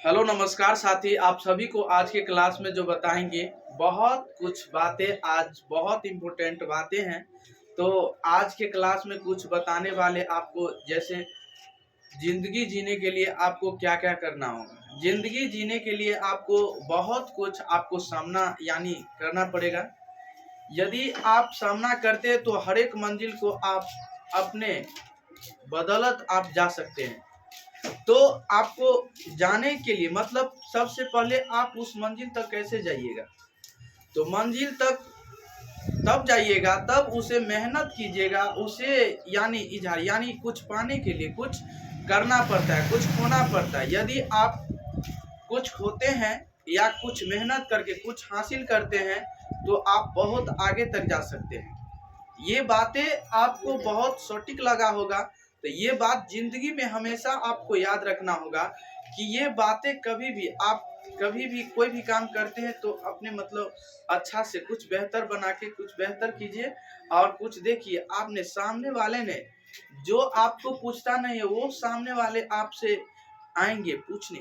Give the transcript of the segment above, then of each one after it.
Hello नमस्कार साथी, आप सभी को आज के क्लास में जो बताएंगे बहुत कुछ बातें, आज बहुत इम्पोर्टेंट बातें हैं। तो आज के क्लास में कुछ बताने वाले आपको, जैसे जिंदगी जीने के लिए आपको क्या क्या करना होगा। जिंदगी जीने के लिए आपको बहुत कुछ आपको सामना करना पड़ेगा। यदि आप सामना करते हैं तो हर एक मंजिल को आप अपने बदौलत आप जा सकते हैं। तो आपको जाने के लिए मतलब सबसे पहले आप उस मंजिल तक कैसे जाइएगा। तो मंजिल तक तब जाइएगा, तब उसे मेहनत कीजिएगा, उसे इजहार कुछ पाने के लिए कुछ करना पड़ता है, कुछ खोना पड़ता है। यदि आप कुछ खोते हैं या कुछ मेहनत करके कुछ हासिल करते हैं तो आप बहुत आगे तक जा सकते हैं। ये बातें आपको बहुत सटीक लगा होगा, तो ये बात जिंदगी में हमेशा आपको याद रखना होगा कि ये बातें कभी भी कोई भी काम करते हैं तो अपने अच्छा से कुछ बेहतर बना के कुछ बेहतर कीजिए। और कुछ देखिए, आपने सामने वाले ने जो आपको पूछता नहीं है वो सामने वाले आपसे आएंगे पूछने,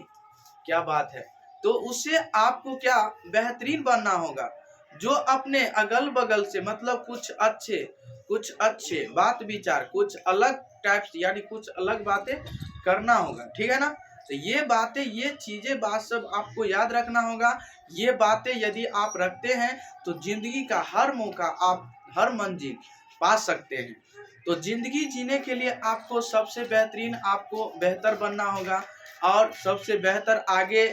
क्या बात है। तो उससे आपको क्या बेहतरीन बनना होगा। जो अपने अगल बगल से कुछ अच्छे बात विचार, कुछ अलग टाइप्स कुछ अलग बातें करना होगा, ठीक है ना। तो ये बातें, ये चीजें बात सब आपको याद रखना होगा। ये बातें यदि आप रखते हैं तो जिंदगी का हर मौका, आप हर मंजिल पा सकते हैं। तो जिंदगी जीने के लिए आपको सबसे बेहतरीन, आपको बेहतर बनना होगा। और सबसे बेहतर आगे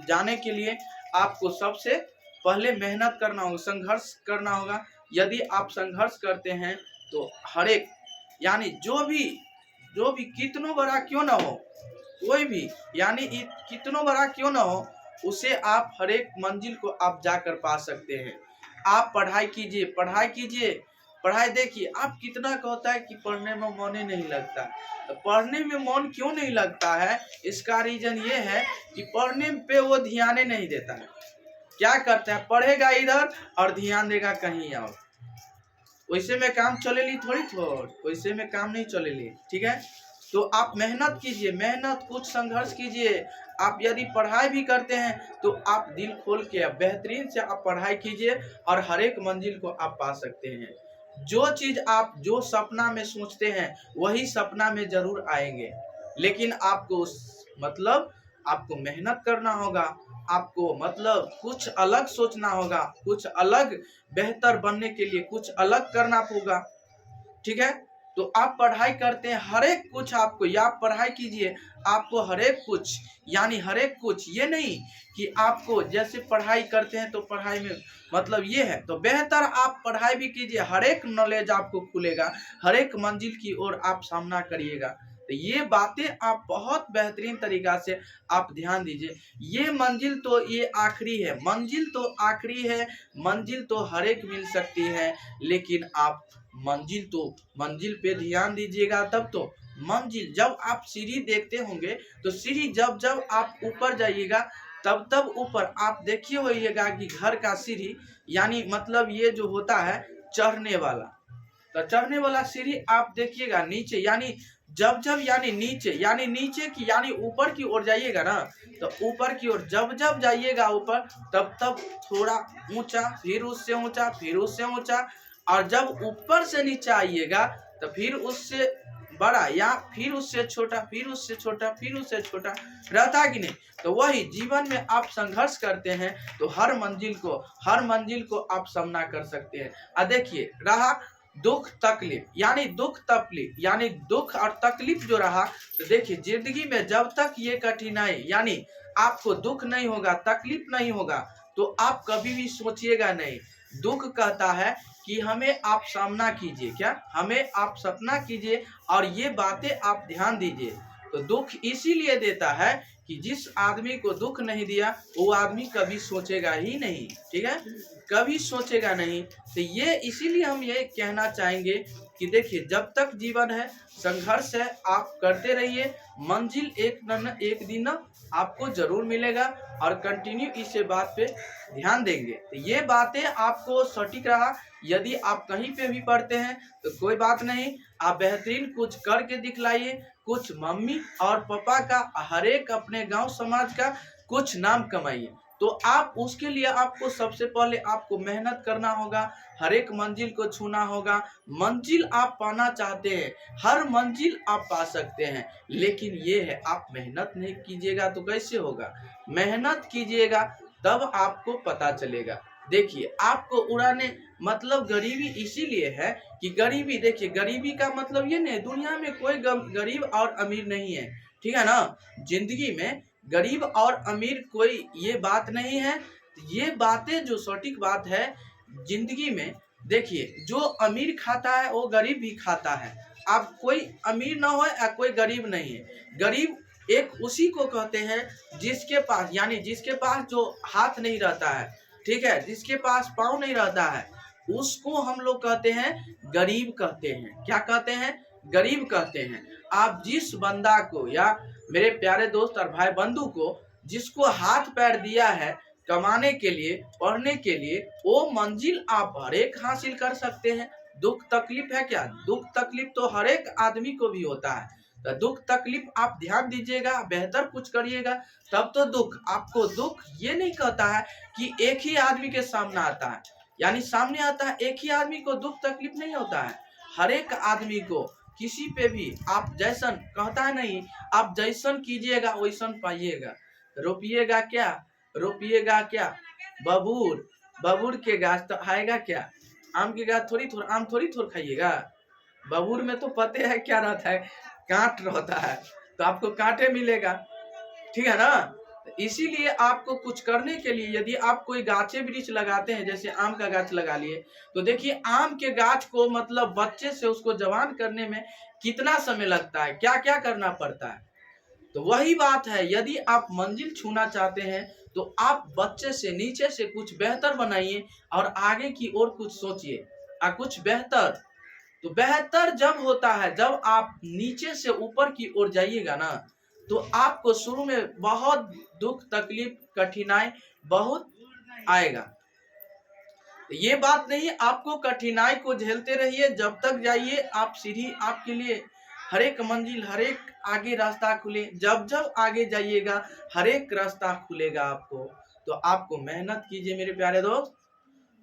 जाने के लिए आपको सबसे पहले मेहनत करना होगा, संघर्ष करना होगा। यदि आप संघर्ष करते हैं तो हर एक जो भी कितनों बड़ा क्यों ना हो, कोई भी कितनों बड़ा क्यों ना हो, उसे आप हर एक मंजिल को आप जाकर पा सकते हैं। आप पढ़ाई कीजिए, पढ़ाई देखिए। आप कितना कहता है कि पढ़ने में मन ही नहीं लगता। तो पढ़ने में मन क्यों नहीं लगता है, इसका रीजन ये है कि पढ़ने पे वो ध्यान नहीं देता है। क्या करता है, पढ़ेगा इधर और ध्यान देगा कहीं और। वैसे में काम चलेली वैसे में काम नहीं चलेली, ठीक है। तो आप मेहनत कीजिए, कुछ संघर्ष कीजिए। आप यदि पढ़ाई भी करते हैं तो आप दिल खोल के बेहतरीन से आप पढ़ाई कीजिए और हर एक मंजिल को आप पा सकते हैं। जो चीज आप जो सपना में सोचते हैं वही सपना में जरूर आएंगे, लेकिन आपको आपको मेहनत करना होगा। आपको कुछ अलग सोचना होगा, कुछ अलग बेहतर बनने के लिए कुछ अलग करना होगा, ठीक है। तो आप पढ़ाई करते हैं, हर एक कुछ आपको, या आप पढ़ाई कीजिए, आपको हर एक कुछ ये नहीं कि आपको जैसे पढ़ाई करते हैं तो पढ़ाई में ये है। तो बेहतर आप पढ़ाई भी कीजिए, हर एक नॉलेज आपको खुलेगा, हर एक मंजिल की ओर आप सामना करिएगा। तो ये बातें आप बहुत बेहतरीन तरीका से आप ध्यान दीजिए। ये मंजिल तो ये आखिरी है, मंजिल तो हर एक मिल सकती है, लेकिन आप मंजिल पे ध्यान दीजिएगा। तब तो मंजिल, जब आप सीढ़ी देखते होंगे तो सीढ़ी जब जब आप ऊपर जाइएगा तब ऊपर आप देखिए होइएगा कि घर का सीढ़ी ये जो होता है चढ़ने वाला, तो चढ़ने वाला सीढ़ी आप देखिएगा नीचे, जब जब नीचे की ऊपर की ओर जाइएगा ना, तो ऊपर की ओर जब जब जाइएगा ऊपर तब थोड़ा ऊंचा, फिर उससे ऊंचा, फिर उससे ऊंचा, और जब ऊपर से नीचे आइएगा तो फिर उससे बड़ा, या फिर उससे छोटा, फिर उससे छोटा, फिर उससे छोटा रहता है कि नहीं। तो वही जीवन में आप संघर्ष करते हैं तो हर मंजिल को आप सामना कर सकते हैं। देखिए, रहा दुख तकलीफ, दुख और तकलीफ जो रहा, तो देखिए जिंदगी में जब तक ये कठिनाई आपको दुख नहीं होगा, तकलीफ नहीं होगा, तो आप कभी भी सोचिएगा नहीं। दुख कहता है कि हमें आप सामना कीजिए, हमें आप सपना कीजिए और ये बातें आप ध्यान दीजिए। तो दुख इसीलिए देता है कि जिस आदमी को दुख नहीं दिया वो आदमी कभी सोचेगा ही नहीं, ठीक है, कभी सोचेगा नहीं। तो ये इसीलिए हम ये कहना चाहेंगे कि देखिए, जब तक जीवन है, संघर्ष है, आप करते रहिए, मंजिल एक न एक दिन आपको जरूर मिलेगा। और कंटिन्यू इस बात पे ध्यान देंगे तो ये बातें आपको सटीक रहा। यदि आप कहीं पे भी पढ़ते हैं तो कोई बात नहीं, आप बेहतरीन कुछ करके दिखलाइए, कुछ मम्मी और पापा का, हर एक अपने गांव समाज का कुछ नाम कमाइए। तो आप उसके लिए आपको सबसे पहले आपको मेहनत करना होगा, हर एक मंजिल को छूना होगा। मंजिल आप पाना चाहते हैं, हर मंजिल आप पा सकते हैं, लेकिन ये है आप मेहनत नहीं कीजिएगा तो कैसे होगा। मेहनत कीजिएगा तब आपको पता चलेगा। देखिए आपको उड़ाने मतलब गरीबी इसीलिए है कि गरीबी, देखिए गरीबी का मतलब ये नहीं, दुनिया में कोई गरीब और अमीर नहीं है, ठीक है ना। जिंदगी में गरीब और अमीर कोई ये बात नहीं है। ये बातें जो सटीक बात है जिंदगी में, देखिए जो अमीर खाता है वो गरीब भी खाता है। आप कोई अमीर ना हो या कोई गरीब नहीं है। गरीब एक उसी को कहते हैं जिसके पास, यानी जिसके पास जो हाथ नहीं रहता है, ठीक है, जिसके पास पाँव नहीं रहता है, उसको हम लोग कहते हैं गरीब कहते हैं। क्या कहते हैं? गरीब कहते हैं। आप जिस बंदा को या मेरे प्यारे दोस्त और भाई बंधु को जिसको हाथ पैर दिया है कमाने के लिए, पढ़ने के लिए, वो मंजिल आप हर एक हासिल कर सकते हैं। दुख तकलीफ है क्या? दुख तकलीफ तो हर एक आदमी को भी होता है। तो दुख तकलीफ आप ध्यान दीजिएगा, बेहतर कुछ करिएगा तब तो दुख आपको। दुख ये नहीं कहता है कि एक ही आदमी के सामने आता है, यानी सामने आता है एक ही आदमी को दुख तकलीफ नहीं होता है। हर एक आदमी को किसी पे भी आप जैसन कहता है नहीं, आप जैसन कीजिएगा वैसन पाइएगा। रोपिएगा क्या? रोपिएगा क्या? बबूर, बबूर के गाछ तो आएगा क्या? आम के गाछ थोड़ी थोड़ा, आम थोड़ी थोड़ा खाइएगा। बबूर में तो पते है क्या रहता है, कांट रहता है, तो आपको कांटे मिलेगा, ठीक है ना। इसीलिए आपको कुछ करने के लिए यदि आप कोई गाछे वृक्ष लगाते हैं, जैसे आम का गाछ लगा लिए, तो देखिए आम के गाछ को मतलब बच्चे से उसको जवान करने में कितना समय लगता है, क्या क्या करना पड़ता है। तो वही बात है, यदि आप मंजिल छूना चाहते हैं तो आप बच्चे से नीचे से कुछ बेहतर बनाइए और आगे की ओर कुछ सोचिए, कुछ बेहतर। तो बेहतर जब होता है जब आप नीचे से ऊपर की ओर जाइएगा ना, तो आपको शुरू में बहुत दुख तकलीफ कठिनाई बहुत आएगा। ये बात नहीं, आपको कठिनाई को झेलते रहिए जब तक जाइए आप सीढ़ी आपके लिए हर एक मंजिल, हर एक आगे रास्ता खुले। जब जब आगे जाइएगा हर एक रास्ता खुलेगा आपको। तो आपको मेहनत कीजिए मेरे प्यारे दोस्त।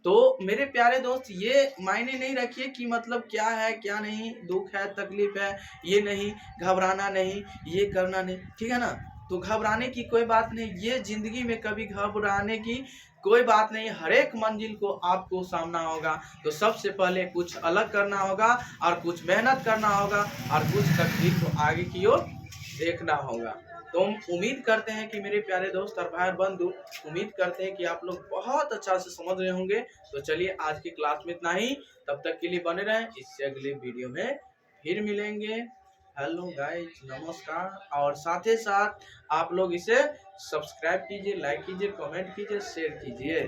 तो मेरे प्यारे दोस्त ये मायने नहीं रखिए कि मतलब क्या है क्या नहीं, दुख है तकलीफ है, ये नहीं, घबराना नहीं, ये करना नहीं, ठीक है ना। तो घबराने की कोई बात नहीं, ये जिंदगी में कभी घबराने की कोई बात नहीं। हर एक मंजिल को आपको सामना होगा। तो सबसे पहले कुछ अलग करना होगा और कुछ मेहनत करना होगा और कुछ तकलीफ को आगे की ओर देखना होगा। तो हम उम्मीद करते हैं कि मेरे प्यारे दोस्त और भाई बंधु, उम्मीद करते हैं कि आप लोग बहुत अच्छा से समझ रहे होंगे। तो चलिए आज की क्लास में इतना ही, तब तक के लिए बने रहें, इससे अगले वीडियो में फिर मिलेंगे। हेलो गाइस, नमस्कार। और साथ ही साथ आप लोग इसे सब्सक्राइब कीजिए, लाइक कीजिए, कमेंट कीजिए, शेयर कीजिए।